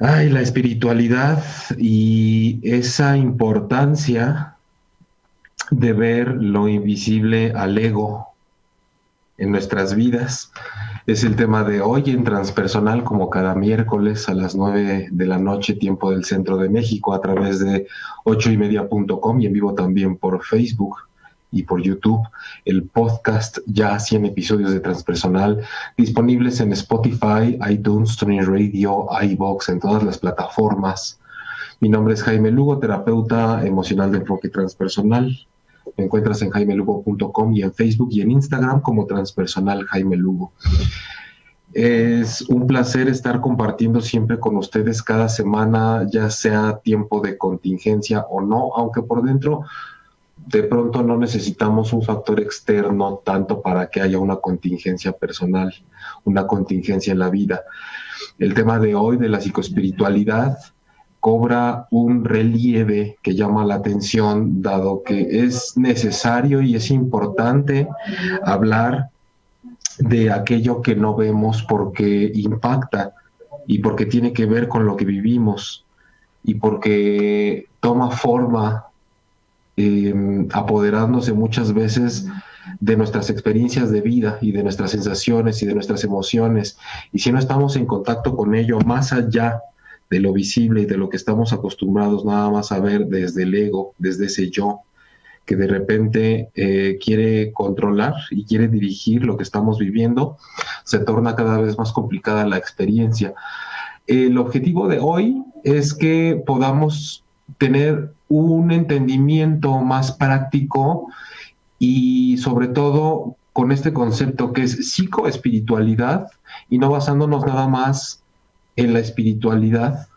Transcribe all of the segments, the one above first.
Ay, la espiritualidad y esa importancia de ver lo invisible al ego en nuestras vidas. Es el tema de hoy en Transpersonal, como cada miércoles a las 9 de la noche, tiempo del centro de México, a través de ochoymedia.com y en vivo también por Facebook y por YouTube. El podcast, ya 100 episodios de Transpersonal, disponibles en Spotify, iTunes, TuneIn Radio, iVoox, en todas las plataformas. Mi nombre es Jaime Lugo, terapeuta emocional de enfoque transpersonal. Me encuentras en jaimelugo.com y en Facebook y en Instagram como Transpersonal Jaime Lugo. Es un placer estar compartiendo siempre con ustedes cada semana, ya sea tiempo de contingencia o no, aunque por dentro de pronto no necesitamos un factor externo tanto para que haya una contingencia personal, una contingencia en la vida. El tema de hoy de la psicoespiritualidad cobra un relieve que llama la atención, dado que es necesario y es importante hablar de aquello que no vemos porque impacta y porque tiene que ver con lo que vivimos y porque toma forma, apoderándose muchas veces de nuestras experiencias de vida y de nuestras sensaciones y de nuestras emociones. Y si no estamos en contacto con ello, más allá de lo visible y de lo que estamos acostumbrados nada más a ver desde el ego, desde ese yo, que de repente quiere controlar y quiere dirigir lo que estamos viviendo, se torna cada vez más complicada la experiencia. El objetivo de hoy es que podamos tener un entendimiento más práctico y sobre todo con este concepto que es psicoespiritualidad y no basándonos nada más en la espiritualidad,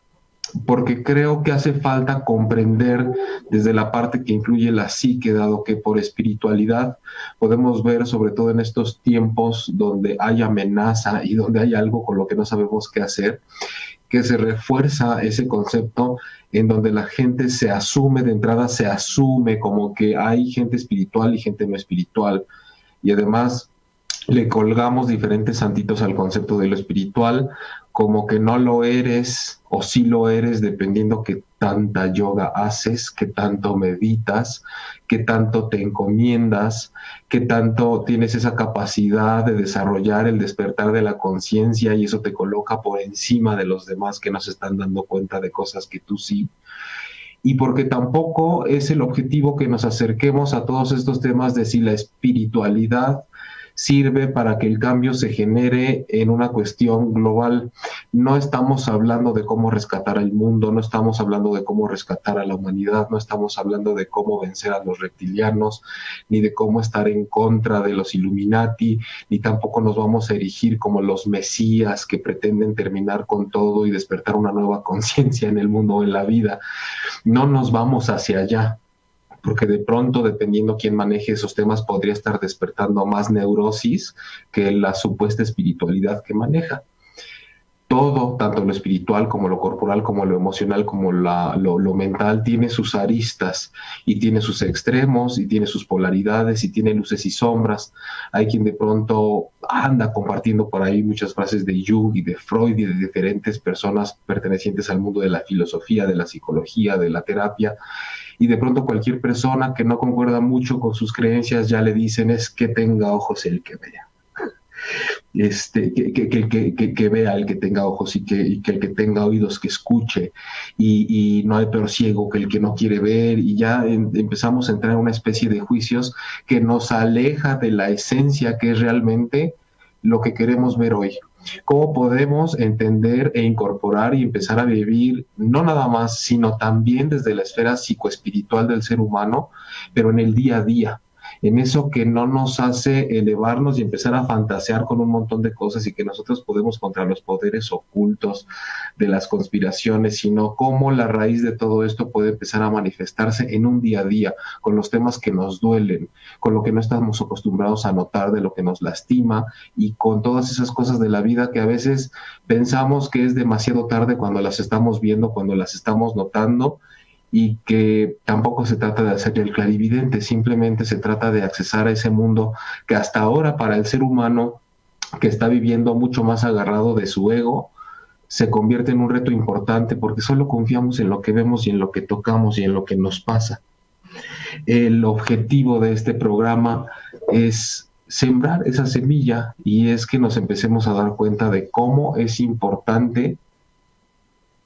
porque creo que hace falta comprender desde la parte que incluye la psique, dado que por espiritualidad podemos ver, sobre todo en estos tiempos donde hay amenaza y donde hay algo con lo que no sabemos qué hacer, que se refuerza ese concepto en donde la gente se asume, de entrada se asume como que hay gente espiritual y gente no espiritual, y además le colgamos diferentes santitos al concepto de lo espiritual, como que no lo eres o sí lo eres dependiendo qué tanta yoga haces, qué tanto meditas, qué tanto te encomiendas, qué tanto tienes esa capacidad de desarrollar el despertar de la conciencia y eso te coloca por encima de los demás que no se están dando cuenta de cosas que tú sí. Y porque tampoco es el objetivo que nos acerquemos a todos estos temas de si la espiritualidad sirve para que el cambio se genere en una cuestión global. No estamos hablando de cómo rescatar al mundo, no estamos hablando de cómo rescatar a la humanidad, no estamos hablando de cómo vencer a los reptilianos, ni de cómo estar en contra de los Illuminati, ni tampoco nos vamos a erigir como los mesías que pretenden terminar con todo y despertar una nueva conciencia en el mundo o en la vida. No nos vamos hacia allá, porque de pronto, dependiendo quién maneje esos temas, podría estar despertando más neurosis que la supuesta espiritualidad que maneja. Todo, tanto lo espiritual como lo corporal, como lo emocional, como lo mental, tiene sus aristas y tiene sus extremos y tiene sus polaridades y tiene luces y sombras. Hay quien de pronto anda compartiendo por ahí muchas frases de Jung y de Freud y de diferentes personas pertenecientes al mundo de la filosofía, de la psicología, de la terapia, y de pronto cualquier persona que no concuerda mucho con sus creencias ya le dicen es que tenga ojos el que vea. Que vea el que tenga ojos y que el que tenga oídos que escuche, y no hay peor ciego que el que no quiere ver, y ya empezamos a entrar en una especie de juicios que nos aleja de la esencia que es realmente lo que queremos ver hoy. ¿Cómo podemos entender e incorporar y empezar a vivir, no nada más, sino también desde la esfera psicoespiritual del ser humano, pero en el día a día? En eso que no nos hace elevarnos y empezar a fantasear con un montón de cosas y que nosotros podemos contra los poderes ocultos de las conspiraciones, sino cómo la raíz de todo esto puede empezar a manifestarse en un día a día, con los temas que nos duelen, con lo que no estamos acostumbrados a notar de lo que nos lastima y con todas esas cosas de la vida que a veces pensamos que es demasiado tarde cuando las estamos viendo, cuando las estamos notando, y que tampoco se trata de hacer el clarividente, simplemente se trata de accesar a ese mundo que hasta ahora para el ser humano que está viviendo mucho más agarrado de su ego, se convierte en un reto importante porque solo confiamos en lo que vemos y en lo que tocamos y en lo que nos pasa. El objetivo de este programa es sembrar esa semilla y es que nos empecemos a dar cuenta de cómo es importante,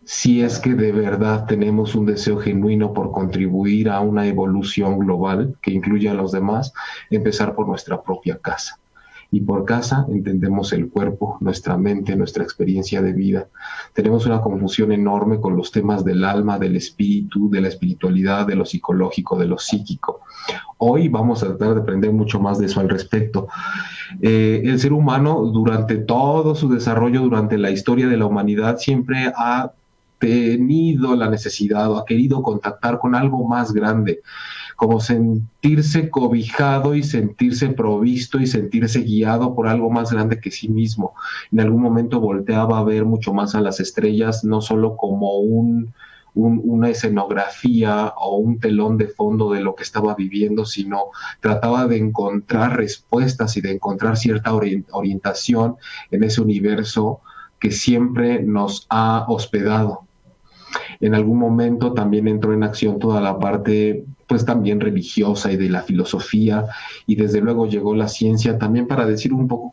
si es que de verdad tenemos un deseo genuino por contribuir a una evolución global que incluya a los demás, empezar por nuestra propia casa. Y por casa entendemos el cuerpo, nuestra mente, nuestra experiencia de vida. Tenemos una confusión enorme con los temas del alma, del espíritu, de la espiritualidad, de lo psicológico, de lo psíquico. Hoy vamos a tratar de aprender mucho más de eso al respecto. El ser humano, durante todo su desarrollo, durante la historia de la humanidad, siempre ha tenido la necesidad o ha querido contactar con algo más grande, como sentirse cobijado y sentirse provisto y sentirse guiado por algo más grande que sí mismo. En algún momento volteaba a ver mucho más a las estrellas, no solo como una escenografía o un telón de fondo de lo que estaba viviendo, sino trataba de encontrar respuestas y de encontrar cierta orientación en ese universo que siempre nos ha hospedado. En algún momento también entró en acción toda la parte, pues también religiosa y de la filosofía, y desde luego llegó la ciencia también para decir un poco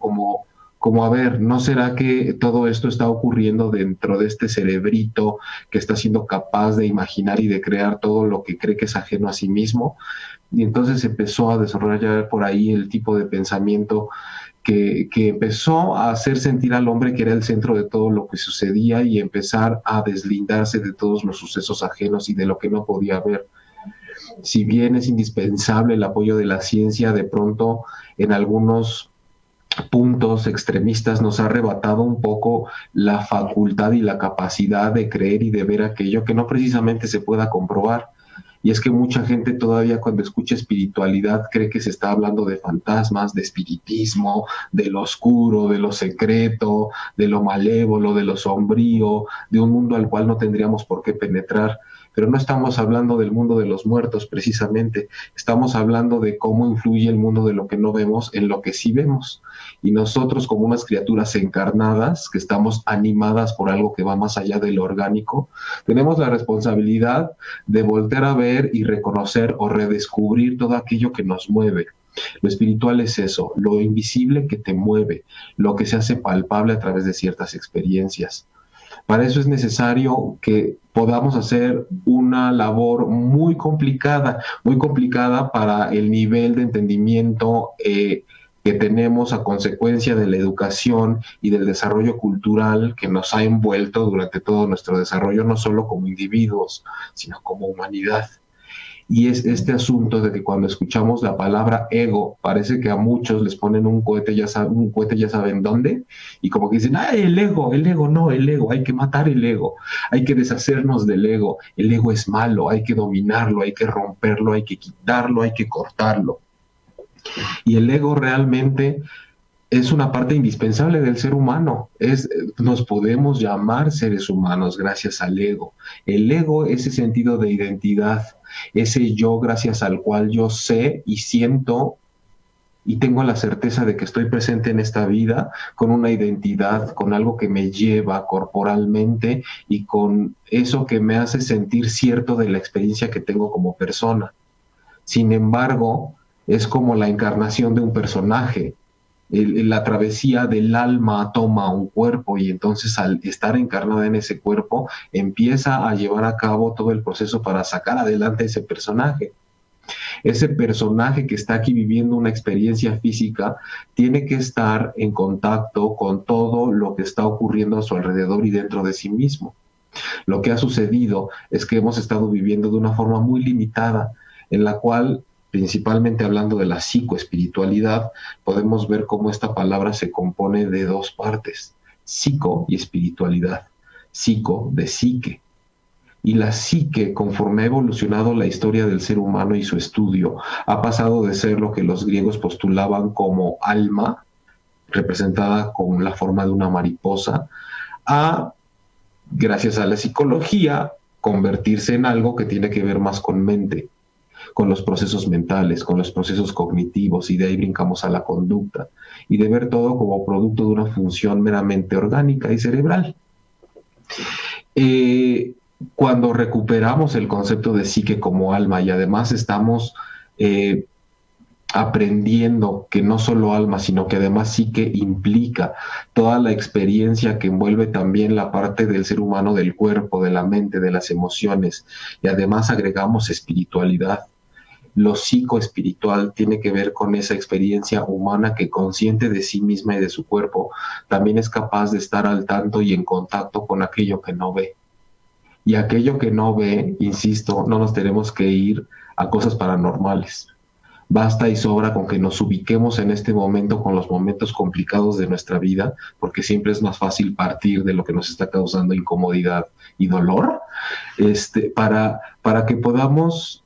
como a ver, ¿no será que todo esto está ocurriendo dentro de este cerebrito que está siendo capaz de imaginar y de crear todo lo que cree que es ajeno a sí mismo? Y entonces empezó a desarrollar por ahí el tipo de pensamiento que empezó a hacer sentir al hombre que era el centro de todo lo que sucedía y empezar a deslindarse de todos los sucesos ajenos y de lo que no podía ver. Si bien es indispensable el apoyo de la ciencia, de pronto en algunos puntos extremistas nos ha arrebatado un poco la facultad y la capacidad de creer y de ver aquello que no precisamente se pueda comprobar. Y es que mucha gente todavía cuando escucha espiritualidad cree que se está hablando de fantasmas, de espiritismo, de lo oscuro, de lo secreto, de lo malévolo, de lo sombrío, de un mundo al cual no tendríamos por qué penetrar. Pero no estamos hablando del mundo de los muertos precisamente, estamos hablando de cómo influye el mundo de lo que no vemos en lo que sí vemos. Y nosotros, como unas criaturas encarnadas, que estamos animadas por algo que va más allá de lo orgánico, tenemos la responsabilidad de voltear a ver y reconocer o redescubrir todo aquello que nos mueve. Lo espiritual es eso, lo invisible que te mueve, lo que se hace palpable a través de ciertas experiencias. Para eso es necesario que podamos hacer una labor muy complicada para el nivel de entendimiento que tenemos a consecuencia de la educación y del desarrollo cultural que nos ha envuelto durante todo nuestro desarrollo, no solo como individuos, sino como humanidad. Y es este asunto de que cuando escuchamos la palabra ego, parece que a muchos les ponen un cohete ya saben dónde, y como que dicen, el ego, no, el ego, hay que matar el ego, hay que deshacernos del ego, el ego es malo, hay que dominarlo, hay que romperlo, hay que quitarlo, hay que cortarlo. Y el ego realmente es una parte indispensable del ser humano. Nos podemos llamar seres humanos gracias al ego. El ego es ese sentido de identidad, ese yo gracias al cual yo sé y siento y tengo la certeza de que estoy presente en esta vida con una identidad, con algo que me lleva corporalmente y con eso que me hace sentir cierto de la experiencia que tengo como persona. Sin embargo, es como la encarnación de un personaje. La travesía del alma toma un cuerpo y entonces al estar encarnada en ese cuerpo empieza a llevar a cabo todo el proceso para sacar adelante ese personaje. Ese personaje que está aquí viviendo una experiencia física tiene que estar en contacto con todo lo que está ocurriendo a su alrededor y dentro de sí mismo. Lo que ha sucedido es que hemos estado viviendo de una forma muy limitada, en la cual, principalmente hablando de la psicoespiritualidad, podemos ver cómo esta palabra se compone de dos partes, psico y espiritualidad. Psico de psique. Y la psique, conforme ha evolucionado la historia del ser humano y su estudio, ha pasado de ser lo que los griegos postulaban como alma, representada con la forma de una mariposa, a, gracias a la psicología, convertirse en algo que tiene que ver más con mente, con los procesos mentales, con los procesos cognitivos, y de ahí brincamos a la conducta, y de ver todo como producto de una función meramente orgánica y cerebral. Cuando recuperamos el concepto de psique como alma y además estamos aprendiendo que no solo alma, sino que además psique implica toda la experiencia que envuelve también la parte del ser humano, del cuerpo, de la mente, de las emociones, y además agregamos espiritualidad. Lo psicoespiritual tiene que ver con esa experiencia humana que, consciente de sí misma y de su cuerpo, también es capaz de estar al tanto y en contacto con aquello que no ve. Y aquello que no ve, insisto, no nos tenemos que ir a cosas paranormales. Basta y sobra con que nos ubiquemos en este momento con los momentos complicados de nuestra vida, porque siempre es más fácil partir de lo que nos está causando incomodidad y dolor, para que podamos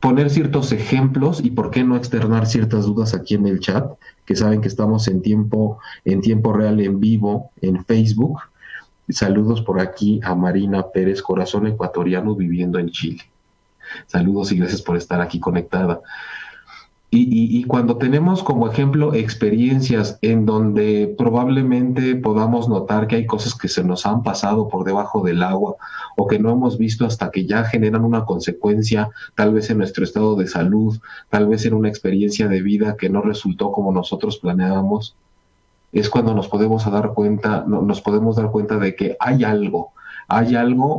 poner ciertos ejemplos y por qué no externar ciertas dudas aquí en el chat, que saben que estamos en tiempo real, en vivo, en Facebook. Saludos por aquí a Marina Pérez, corazón ecuatoriano viviendo en Chile. Saludos y gracias por estar aquí conectada. Y cuando tenemos como ejemplo experiencias en donde probablemente podamos notar que hay cosas que se nos han pasado por debajo del agua o que no hemos visto hasta que ya generan una consecuencia, tal vez en nuestro estado de salud, tal vez en una experiencia de vida que no resultó como nosotros planeábamos, es cuando nos podemos dar cuenta de que hay algo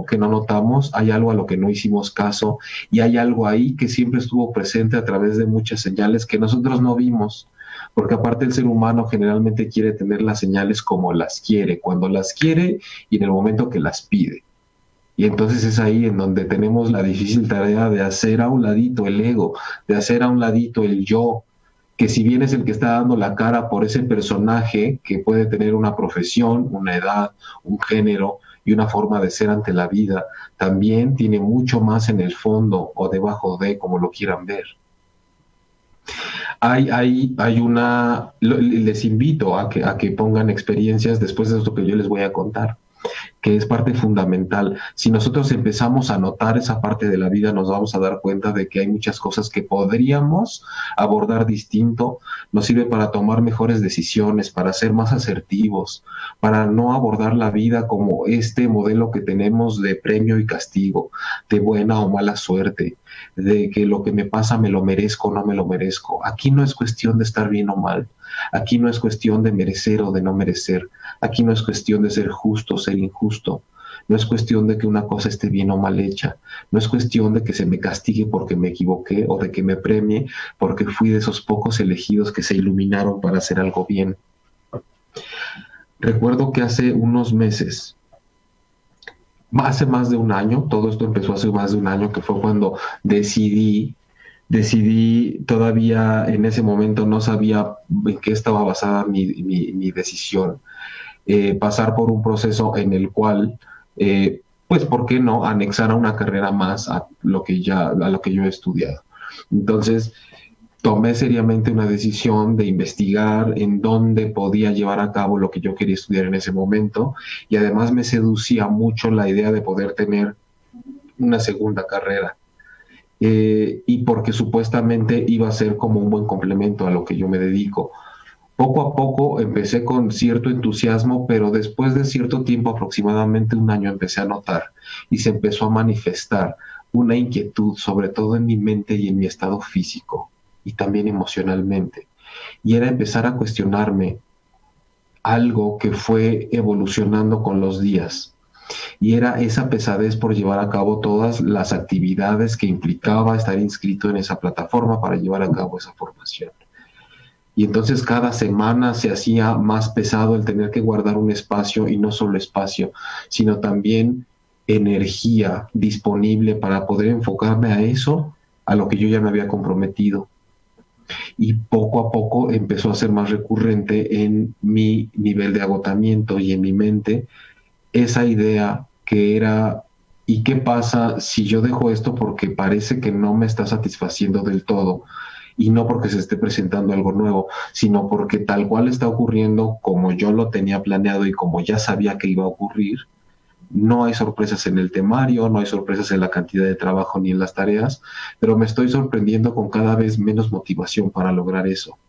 que no notamos, hay algo a lo que no hicimos caso y hay algo ahí que siempre estuvo presente a través de muchas señales que nosotros no vimos, porque aparte el ser humano generalmente quiere tener las señales como las quiere, cuando las quiere y en el momento que las pide. Y entonces es ahí en donde tenemos la difícil tarea de hacer a un ladito el ego, de hacer a un ladito el yo, que si bien es el que está dando la cara por ese personaje que puede tener una profesión, una edad, un género y una forma de ser ante la vida, también tiene mucho más en el fondo o debajo de, como lo quieran ver. Les invito a que pongan experiencias después de esto que yo les voy a contar, que es parte fundamental. Si nosotros empezamos a notar esa parte de la vida, nos vamos a dar cuenta de que hay muchas cosas que podríamos abordar distinto. Nos sirve para tomar mejores decisiones, para ser más asertivos, para no abordar la vida como este modelo que tenemos de premio y castigo, de buena o mala suerte, de que lo que me pasa me lo merezco o no me lo merezco. Aquí no es cuestión de estar bien o mal. Aquí no es cuestión de merecer o de no merecer. Aquí no es cuestión de ser justo o ser injusto. No es cuestión de que una cosa esté bien o mal hecha. No es cuestión de que se me castigue porque me equivoqué o de que me premie porque fui de esos pocos elegidos que se iluminaron para hacer algo bien. Recuerdo que hace unos meses, hace más de un año, todo esto empezó hace más de un año, que fue cuando decidí, todavía en ese momento no sabía en qué estaba basada mi decisión, pasar por un proceso en el cual, pues, ¿por qué no anexar a una carrera más a lo que yo he estudiado? Entonces, tomé seriamente una decisión de investigar en dónde podía llevar a cabo lo que yo quería estudiar en ese momento, y además me seducía mucho la idea de poder tener una segunda carrera. Y porque supuestamente iba a ser como un buen complemento a lo que yo me dedico. Poco a poco empecé con cierto entusiasmo, pero después de cierto tiempo, aproximadamente un año, empecé a notar y se empezó a manifestar una inquietud, sobre todo en mi mente y en mi estado físico y también emocionalmente. Y era empezar a cuestionarme algo que fue evolucionando con los días. Y era esa pesadez por llevar a cabo todas las actividades que implicaba estar inscrito en esa plataforma para llevar a cabo esa formación. Y entonces cada semana se hacía más pesado el tener que guardar un espacio, y no solo espacio, sino también energía disponible para poder enfocarme a eso, a lo que yo ya me había comprometido. Y poco a poco empezó a ser más recurrente en mi nivel de agotamiento y en mi mente esa idea que era, ¿y qué pasa si yo dejo esto porque parece que no me está satisfaciendo del todo? Y no porque se esté presentando algo nuevo, sino porque tal cual está ocurriendo como yo lo tenía planeado y como ya sabía que iba a ocurrir. No hay sorpresas en el temario, no hay sorpresas en la cantidad de trabajo ni en las tareas, pero me estoy sorprendiendo con cada vez menos motivación para lograr eso.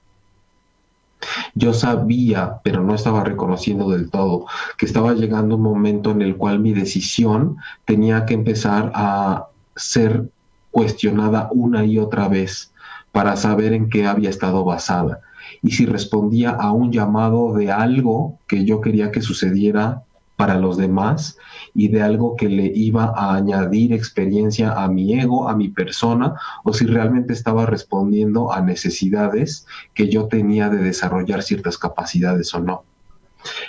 Yo sabía, pero no estaba reconociendo del todo, que estaba llegando un momento en el cual mi decisión tenía que empezar a ser cuestionada una y otra vez para saber en qué había estado basada y si respondía a un llamado de algo que yo quería que sucediera para los demás y de algo que le iba a añadir experiencia a mi ego, a mi persona, o si realmente estaba respondiendo a necesidades que yo tenía de desarrollar ciertas capacidades o no.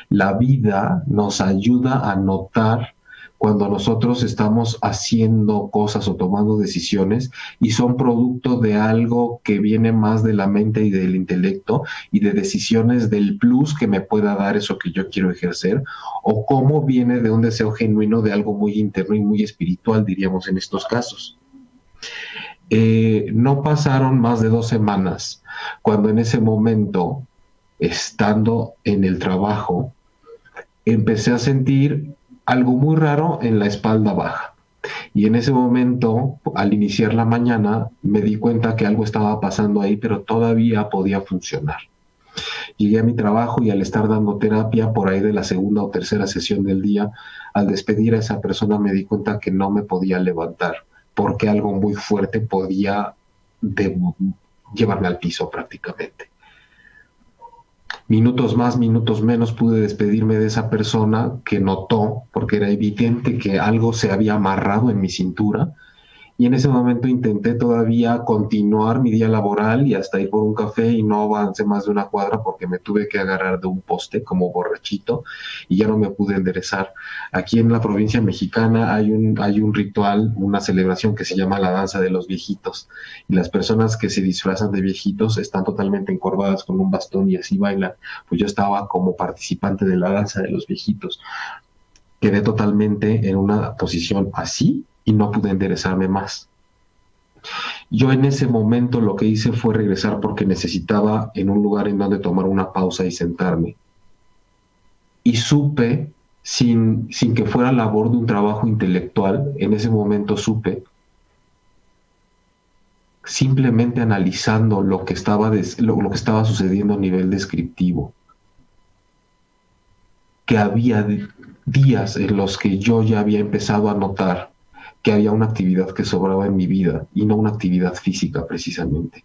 La vida nos ayuda a notar cuando nosotros estamos haciendo cosas o tomando decisiones y son producto de algo que viene más de la mente y del intelecto y de decisiones del plus que me pueda dar eso que yo quiero ejercer, o cómo viene de un deseo genuino de algo muy interno y muy espiritual, diríamos en estos casos. No pasaron más de 2 semanas cuando en ese momento, estando en el trabajo, empecé a sentir algo muy raro en la espalda baja. Y en ese momento, al iniciar la mañana, me di cuenta que algo estaba pasando ahí, pero todavía podía funcionar. Llegué a mi trabajo y al estar dando terapia por ahí de la segunda o tercera sesión del día, al despedir a esa persona me di cuenta que no me podía levantar, porque algo muy fuerte podía llevarme al piso prácticamente. Minutos más, minutos menos pude despedirme de esa persona que notó, porque era evidente que algo se había amarrado en mi cintura, y en ese momento intenté todavía continuar mi día laboral y hasta ir por un café y no avancé más de una cuadra porque me tuve que agarrar de un poste como borrachito y ya no me pude enderezar. Aquí en la provincia mexicana hay un ritual, una celebración que se llama la danza de los viejitos, y las personas que se disfrazan de viejitos están totalmente encorvadas con un bastón y así bailan. Pues yo estaba como participante de la danza de los viejitos. Quedé totalmente en una posición así y no pude enderezarme más. Yo en ese momento lo que hice fue regresar porque necesitaba en un lugar en donde tomar una pausa y sentarme. Y supe, sin que fuera labor de un trabajo intelectual, en ese momento supe, simplemente analizando lo que estaba sucediendo a nivel descriptivo, que había días en los que yo ya había empezado a notar que había una actividad que sobraba en mi vida y no una actividad física precisamente,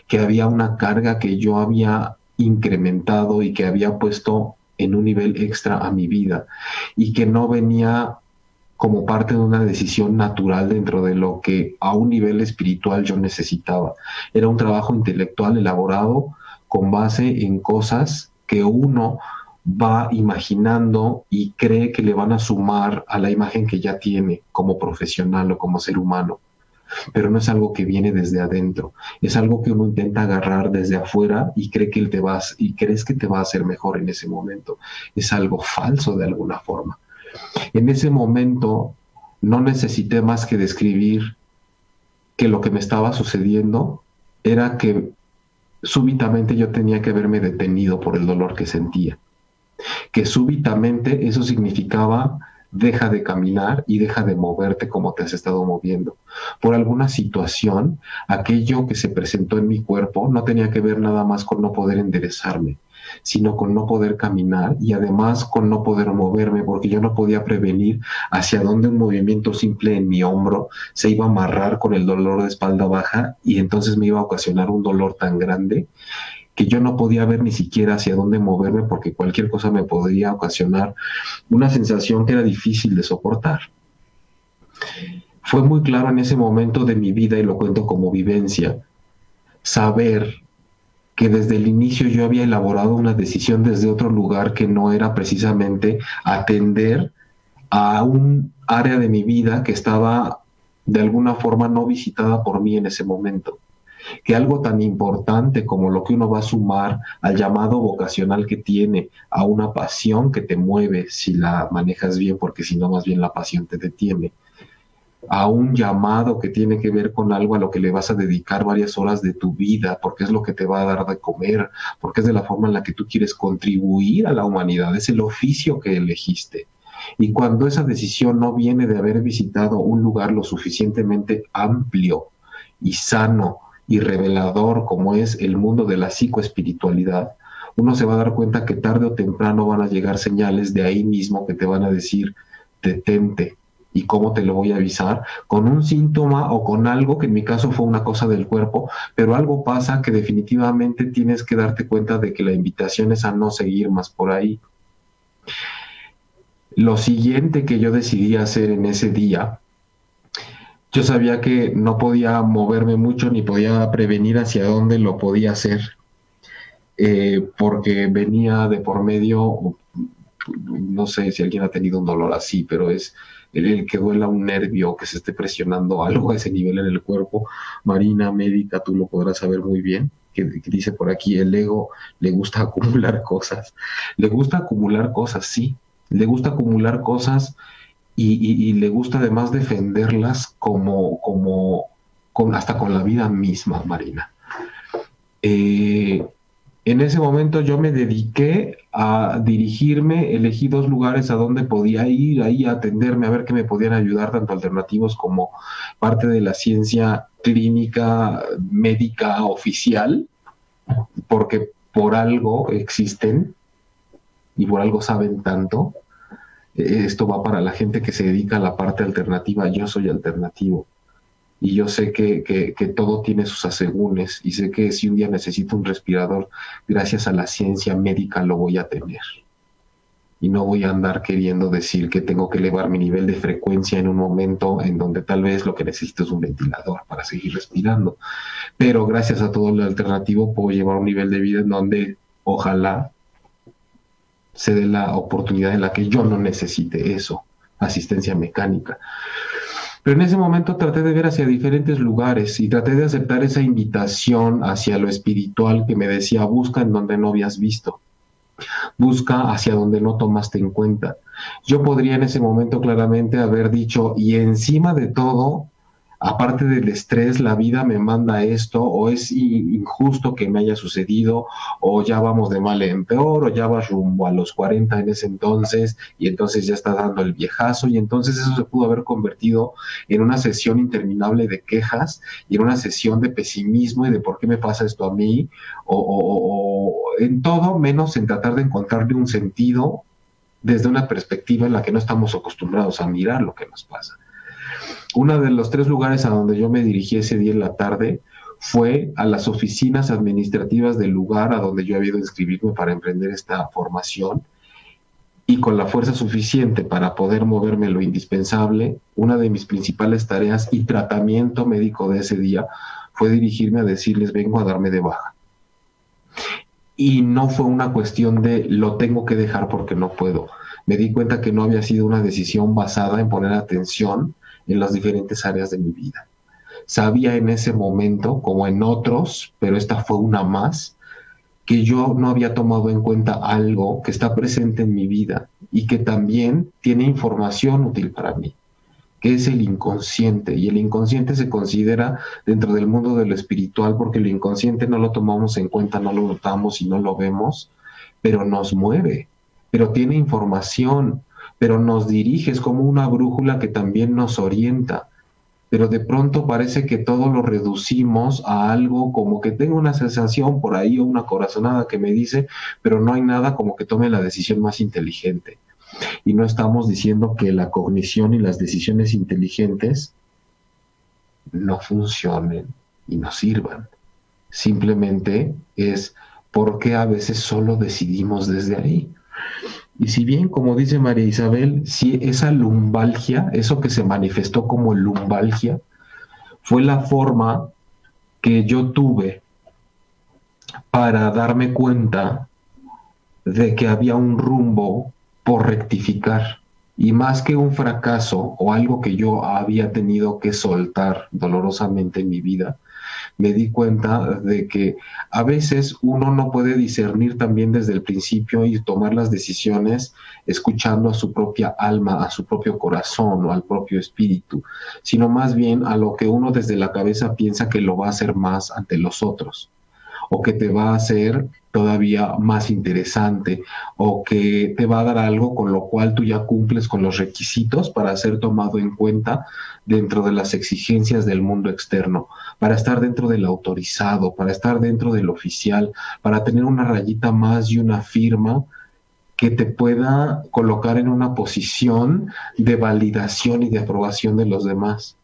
que había una carga que yo había incrementado y que había puesto en un nivel extra a mi vida y que no venía como parte de una decisión natural dentro de lo que a un nivel espiritual yo necesitaba. Era un trabajo intelectual elaborado con base en cosas que uno va imaginando y cree que le van a sumar a la imagen que ya tiene como profesional o como ser humano. Pero no es algo que viene desde adentro, es algo que uno intenta agarrar desde afuera y crees que te va a hacer mejor en ese momento. Es algo falso de alguna forma. En ese momento no necesité más que describir que lo que me estaba sucediendo era que súbitamente yo tenía que haberme detenido por el dolor que sentía. Que súbitamente eso significaba deja de caminar y deja de moverte como te has estado moviendo. Por alguna situación, aquello que se presentó en mi cuerpo no tenía que ver nada más con no poder enderezarme, sino con no poder caminar y además con no poder moverme, porque yo no podía prevenir hacia dónde un movimiento simple en mi hombro se iba a amarrar con el dolor de espalda baja y entonces me iba a ocasionar un dolor tan grande que yo no podía ver ni siquiera hacia dónde moverme porque cualquier cosa me podría ocasionar una sensación que era difícil de soportar. Fue muy claro en ese momento de mi vida, y lo cuento como vivencia, saber que desde el inicio yo había elaborado una decisión desde otro lugar que no era precisamente atender a un área de mi vida que estaba de alguna forma no visitada por mí en ese momento. Que algo tan importante como lo que uno va a sumar al llamado vocacional que tiene, a una pasión que te mueve si la manejas bien, porque si no más bien la pasión te detiene, a un llamado que tiene que ver con algo a lo que le vas a dedicar varias horas de tu vida, porque es lo que te va a dar de comer, porque es de la forma en la que tú quieres contribuir a la humanidad, es el oficio que elegiste. Y cuando esa decisión no viene de haber visitado un lugar lo suficientemente amplio y sano y revelador como es el mundo de la psicoespiritualidad, uno se va a dar cuenta que tarde o temprano van a llegar señales de ahí mismo que te van a decir, detente. ¿Y cómo te lo voy a avisar? Con un síntoma o con algo, que en mi caso fue una cosa del cuerpo, pero algo pasa que definitivamente tienes que darte cuenta de que la invitación es a no seguir más por ahí. Lo siguiente que yo decidí hacer en ese día, yo sabía que no podía moverme mucho ni podía prevenir hacia dónde lo podía hacer, porque venía de por medio, no sé si alguien ha tenido un dolor así, pero es el que duela un nervio, que se esté presionando algo a ese nivel en el cuerpo. Marina, médica, tú lo podrás saber muy bien, que dice por aquí, el ego le gusta acumular cosas. Le gusta acumular cosas, sí, le gusta acumular cosas y le gusta además defenderlas hasta con la vida misma, Marina. En ese momento yo me dediqué a dirigirme, elegí 2 lugares a donde podía ir, ahí a atenderme, a ver qué me podían ayudar, tanto alternativos como parte de la ciencia clínica, médica, oficial, porque por algo existen y por algo saben tanto. Esto va para la gente que se dedica a la parte alternativa. Yo soy alternativo. Y yo sé que todo tiene sus asegúnes, y sé que si un día necesito un respirador, gracias a la ciencia médica lo voy a tener. Y no voy a andar queriendo decir que tengo que elevar mi nivel de frecuencia en un momento en donde tal vez lo que necesito es un ventilador para seguir respirando. Pero gracias a todo lo alternativo puedo llevar un nivel de vida en donde ojalá se dé la oportunidad en la que yo no necesite eso, asistencia mecánica. Pero en ese momento traté de ver hacia diferentes lugares y traté de aceptar esa invitación hacia lo espiritual que me decía, busca en donde no habías visto, busca hacia donde no tomaste en cuenta. Yo podría en ese momento claramente haber dicho, y encima de todo, aparte del estrés, la vida me manda esto, o es injusto que me haya sucedido, o ya vamos de mal en peor, o ya vas rumbo a los 40 en ese entonces, y entonces ya está dando el viejazo, y entonces eso se pudo haber convertido en una sesión interminable de quejas, y en una sesión de pesimismo y de por qué me pasa esto a mí, o en todo menos en tratar de encontrarle un sentido desde una perspectiva en la que no estamos acostumbrados a mirar lo que nos pasa. Uno de los 3 lugares a donde yo me dirigí ese día en la tarde fue a las oficinas administrativas del lugar a donde yo había ido a inscribirme para emprender esta formación, y con la fuerza suficiente para poder moverme lo indispensable, una de mis principales tareas y tratamiento médico de ese día fue dirigirme a decirles, vengo a darme de baja. Y no fue una cuestión de lo tengo que dejar porque no puedo. Me di cuenta que no había sido una decisión basada en poner atención en las diferentes áreas de mi vida. Sabía en ese momento, como en otros, pero esta fue una más, que yo no había tomado en cuenta algo que está presente en mi vida y que también tiene información útil para mí, que es el inconsciente. Y el inconsciente se considera dentro del mundo de lo espiritual porque el inconsciente no lo tomamos en cuenta, no lo notamos y no lo vemos, pero nos mueve, pero tiene información, pero nos dirige, es como una brújula que también nos orienta. Pero de pronto parece que todo lo reducimos a algo como que tengo una sensación por ahí o una corazonada que me dice, pero no hay nada como que tome la decisión más inteligente. Y no estamos diciendo que la cognición y las decisiones inteligentes no funcionen y no sirvan. Simplemente es porque a veces solo decidimos desde ahí. Y si bien, como dice María Isabel, si esa lumbalgia, eso que se manifestó como lumbalgia, fue la forma que yo tuve para darme cuenta de que había un rumbo por rectificar. Y más que un fracaso o algo que yo había tenido que soltar dolorosamente en mi vida, me di cuenta de que a veces uno no puede discernir también desde el principio y tomar las decisiones escuchando a su propia alma, a su propio corazón o al propio espíritu, sino más bien a lo que uno desde la cabeza piensa que lo va a hacer más ante los otros, o que te va a hacer todavía más interesante, o que te va a dar algo con lo cual tú ya cumples con los requisitos para ser tomado en cuenta dentro de las exigencias del mundo externo, para estar dentro del autorizado, para estar dentro del oficial, para tener una rayita más y una firma que te pueda colocar en una posición de validación y de aprobación de los demás.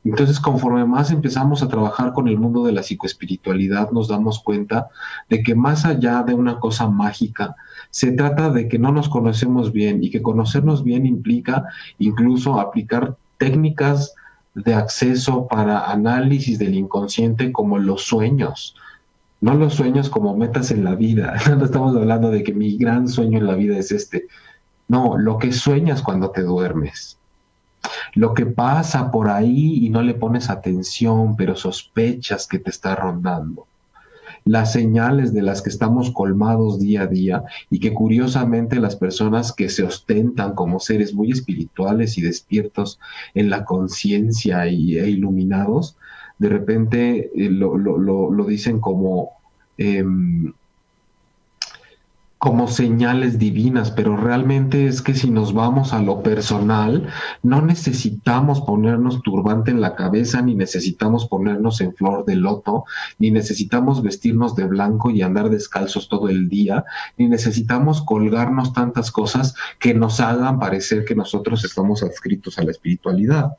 Entonces, conforme más empezamos a trabajar con el mundo de la psicoespiritualidad, nos damos cuenta de que más allá de una cosa mágica, se trata de que no nos conocemos bien, y que conocernos bien implica incluso aplicar técnicas de acceso para análisis del inconsciente, como los sueños. No los sueños como metas en la vida. No estamos hablando de que mi gran sueño en la vida es este. No, lo que sueñas cuando te duermes. Lo que pasa por ahí y no le pones atención, pero sospechas que te está rondando. Las señales de las que estamos colmados día a día, y que curiosamente las personas que se ostentan como seres muy espirituales y despiertos en la conciencia e iluminados, de repente lo dicen como señales divinas, pero realmente es que si nos vamos a lo personal, no necesitamos ponernos turbante en la cabeza, ni necesitamos ponernos en flor de loto, ni necesitamos vestirnos de blanco y andar descalzos todo el día, ni necesitamos colgarnos tantas cosas que nos hagan parecer que nosotros estamos adscritos a la espiritualidad.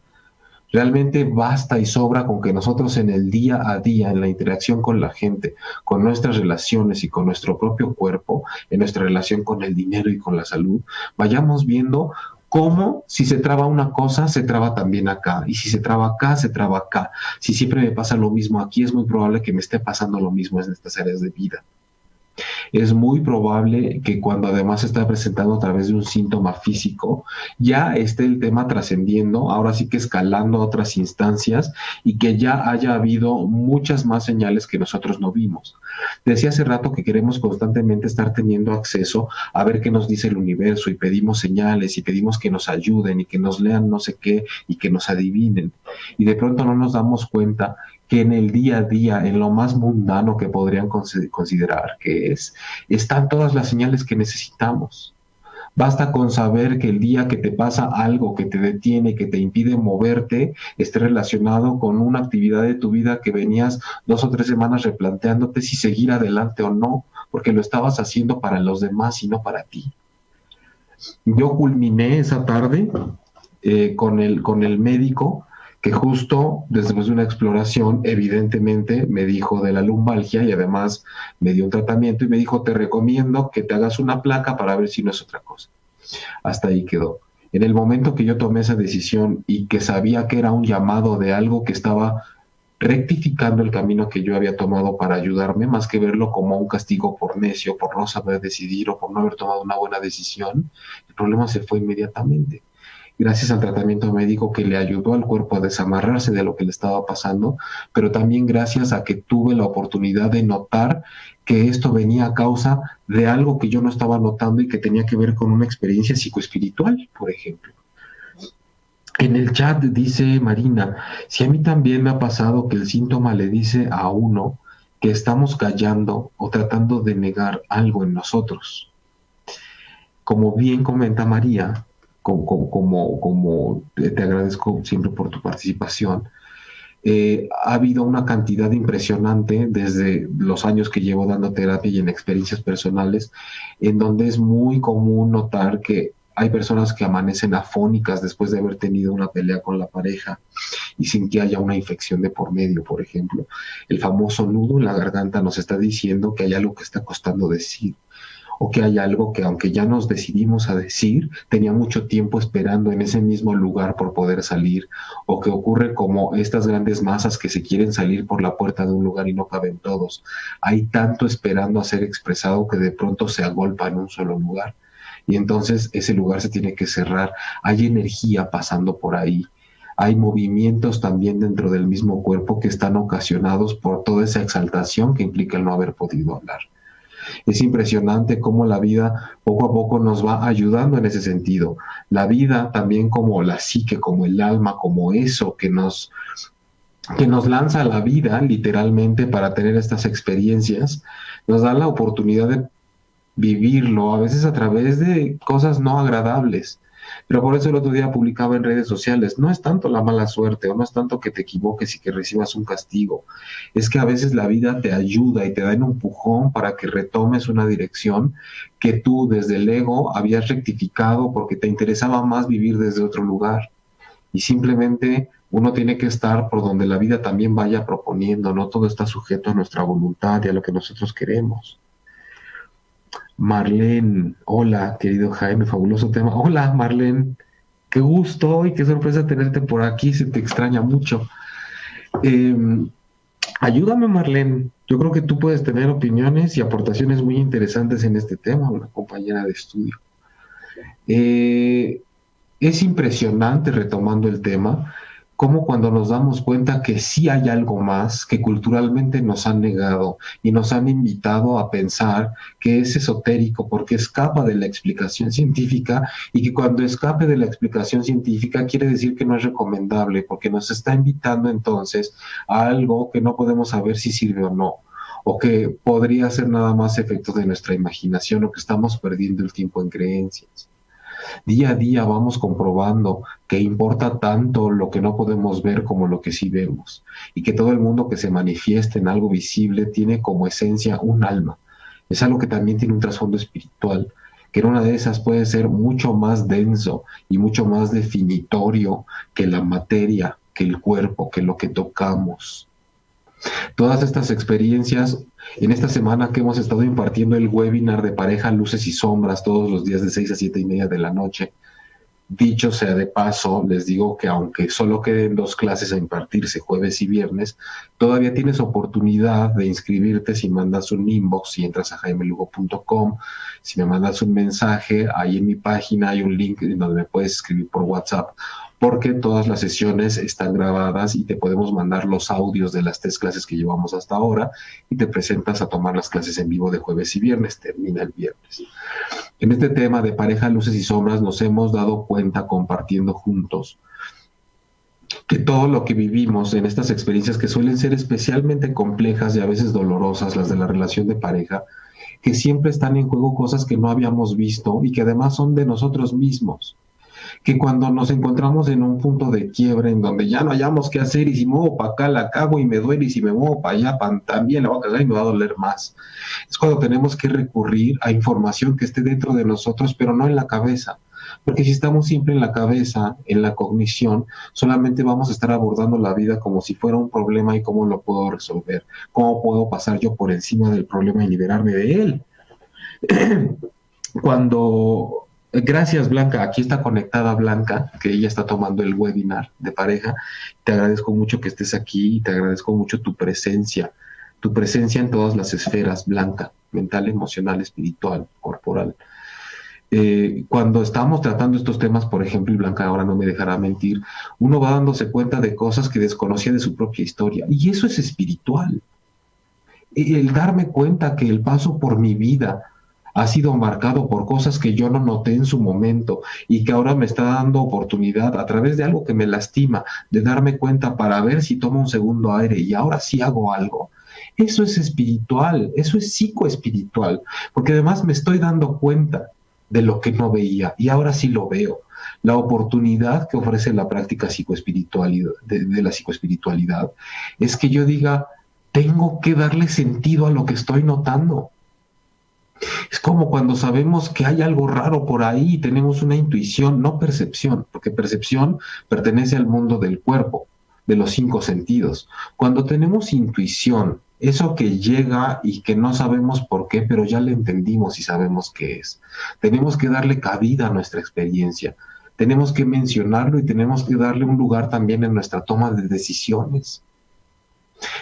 Realmente basta y sobra con que nosotros en el día a día, en la interacción con la gente, con nuestras relaciones y con nuestro propio cuerpo, en nuestra relación con el dinero y con la salud, vayamos viendo cómo si se traba una cosa, se traba también acá. Y si se traba acá, se traba acá. Si siempre me pasa lo mismo aquí, es muy probable que me esté pasando lo mismo en estas áreas de vida. Es muy probable que cuando además se está presentando a través de un síntoma físico, ya esté el tema trascendiendo, ahora sí que escalando a otras instancias, y que ya haya habido muchas más señales que nosotros no vimos. Decía hace rato que queremos constantemente estar teniendo acceso a ver qué nos dice el universo, y pedimos señales y pedimos que nos ayuden y que nos lean no sé qué y que nos adivinen. Y de pronto no nos damos cuenta que en el día a día, en lo más mundano que podrían considerar que están todas las señales que necesitamos. Basta con saber que el día que te pasa algo que te detiene, que te impide moverte, esté relacionado con una actividad de tu vida que venías 2 o 3 semanas replanteándote si seguir adelante o no, porque lo estabas haciendo para los demás y no para ti. Yo culminé esa tarde con el médico, que justo después de una exploración, evidentemente me dijo de la lumbalgia, y además me dio un tratamiento y me dijo: te recomiendo que te hagas una placa para ver si no es otra cosa. Hasta ahí quedó. En el momento que yo tomé esa decisión y que sabía que era un llamado de algo que estaba rectificando el camino que yo había tomado para ayudarme, más que verlo como un castigo por necio, por no saber decidir o por no haber tomado una buena decisión, el problema se fue inmediatamente. Gracias al tratamiento médico que le ayudó al cuerpo a desamarrarse de lo que le estaba pasando, pero también gracias a que tuve la oportunidad de notar que esto venía a causa de algo que yo no estaba notando y que tenía que ver con una experiencia psicoespiritual, por ejemplo. En el chat dice Marina: si a mí también me ha pasado que el síntoma le dice a uno que estamos callando o tratando de negar algo en nosotros. Como bien comenta María, como te agradezco siempre por tu participación, ha habido una cantidad impresionante desde los años que llevo dando terapia y en experiencias personales, en donde es muy común notar que hay personas que amanecen afónicas después de haber tenido una pelea con la pareja y sin que haya una infección de por medio, por ejemplo. El famoso nudo en la garganta nos está diciendo que hay algo que está costando decir, o que hay algo que, aunque ya nos decidimos a decir, tenía mucho tiempo esperando en ese mismo lugar por poder salir, o que ocurre como estas grandes masas que se quieren salir por la puerta de un lugar y no caben todos. Hay tanto esperando a ser expresado que de pronto se agolpa en un solo lugar, y entonces ese lugar se tiene que cerrar. Hay energía pasando por ahí. Hay movimientos también dentro del mismo cuerpo que están ocasionados por toda esa exaltación que implica el no haber podido hablar. Es impresionante cómo la vida poco a poco nos va ayudando en ese sentido. La vida también, como la psique, como el alma, como eso que nos que nos lanza a la vida literalmente para tener estas experiencias, nos da la oportunidad de vivirlo, a veces a través de cosas no agradables. Pero por eso el otro día publicaba en redes sociales, no es tanto la mala suerte o no es tanto que te equivoques y que recibas un castigo, es que a veces la vida te ayuda y te da un empujón para que retomes una dirección que tú desde el ego habías rectificado porque te interesaba más vivir desde otro lugar. Y simplemente uno tiene que estar por donde la vida también vaya proponiendo, no todo está sujeto a nuestra voluntad y a lo que nosotros queremos. Marlene, hola, querido Jaime, fabuloso tema. Hola, Marlene, qué gusto y qué sorpresa tenerte por aquí, se te extraña mucho. Eh, Ayúdame, Marlene, yo creo que tú puedes tener opiniones y aportaciones muy interesantes en este tema, una compañera de estudio. Eh, es impresionante, retomando el tema, cómo cuando nos damos cuenta que sí hay algo más que culturalmente nos han negado y nos han invitado a pensar que es esotérico porque escapa de la explicación científica, y que cuando escape de la explicación científica quiere decir que no es recomendable porque nos está invitando entonces a algo que no podemos saber si sirve o no, o que podría ser nada más efecto de nuestra imaginación, o que estamos perdiendo el tiempo en creencias. Día a día vamos comprobando que importa tanto lo que no podemos ver como lo que sí vemos, y que todo el mundo que se manifiesta en algo visible tiene como esencia un alma. Es algo que también tiene un trasfondo espiritual, que en una de esas puede ser mucho más denso y mucho más definitorio que la materia, que el cuerpo, que lo que tocamos. Todas estas experiencias, en esta semana que hemos estado impartiendo el webinar de pareja, luces y sombras, todos los días de 6 a 7:30 de la noche, dicho sea de paso, les digo que aunque solo queden 2 clases a impartirse, jueves y viernes, todavía tienes oportunidad de inscribirte si mandas un inbox, si entras a jaimelugo.com, si me mandas un mensaje, ahí en mi página hay un link en donde me puedes escribir por WhatsApp, porque todas las sesiones están grabadas y te podemos mandar los audios de las 3 clases que llevamos hasta ahora, y te presentas a tomar las clases en vivo de jueves y viernes, termina el viernes. En este tema de pareja, luces y sombras, nos hemos dado cuenta compartiendo juntos que todo lo que vivimos en estas experiencias, que suelen ser especialmente complejas y a veces dolorosas, las de la relación de pareja, que siempre están en juego cosas que no habíamos visto y que además son de nosotros mismos. Que cuando nos encontramos en un punto de quiebre en donde ya no hayamos qué hacer, y si muevo para acá la cago y me duele, y si me muevo para allá también la voy a cagar y me va a doler más, es cuando tenemos que recurrir a información que esté dentro de nosotros, pero no en la cabeza. Porque si estamos siempre en la cabeza, en la cognición, solamente vamos a estar abordando la vida como si fuera un problema y cómo lo puedo resolver, cómo puedo pasar yo por encima del problema y liberarme de él. Cuando Gracias, Blanca. Aquí está conectada Blanca, que ella está tomando el webinar de pareja. Te agradezco mucho que estés aquí y te agradezco mucho tu presencia en todas las esferas, Blanca, mental, emocional, espiritual, corporal. Cuando estamos tratando estos temas, por ejemplo, y Blanca ahora no me dejará mentir, uno va dándose cuenta de cosas que desconocía de su propia historia, y eso es espiritual. El darme cuenta que el paso por mi vida ha sido marcado por cosas que yo no noté en su momento, y que ahora me está dando oportunidad a través de algo que me lastima, de darme cuenta para ver si tomo un segundo aire y ahora sí hago algo. Eso es espiritual, eso es psicoespiritual, porque además me estoy dando cuenta de lo que no veía y ahora sí lo veo. La oportunidad que ofrece la práctica psicoespiritualidad, de la psicoespiritualidad, es que yo diga, tengo que darle sentido a lo que estoy notando. Es como cuando sabemos que hay algo raro por ahí y tenemos una intuición, no percepción, porque percepción pertenece al mundo del cuerpo, de los 5 sentidos. Cuando tenemos intuición, eso que llega y que no sabemos por qué, pero ya le entendimos y sabemos qué es, tenemos que darle cabida a nuestra experiencia, tenemos que mencionarlo y tenemos que darle un lugar también en nuestra toma de decisiones.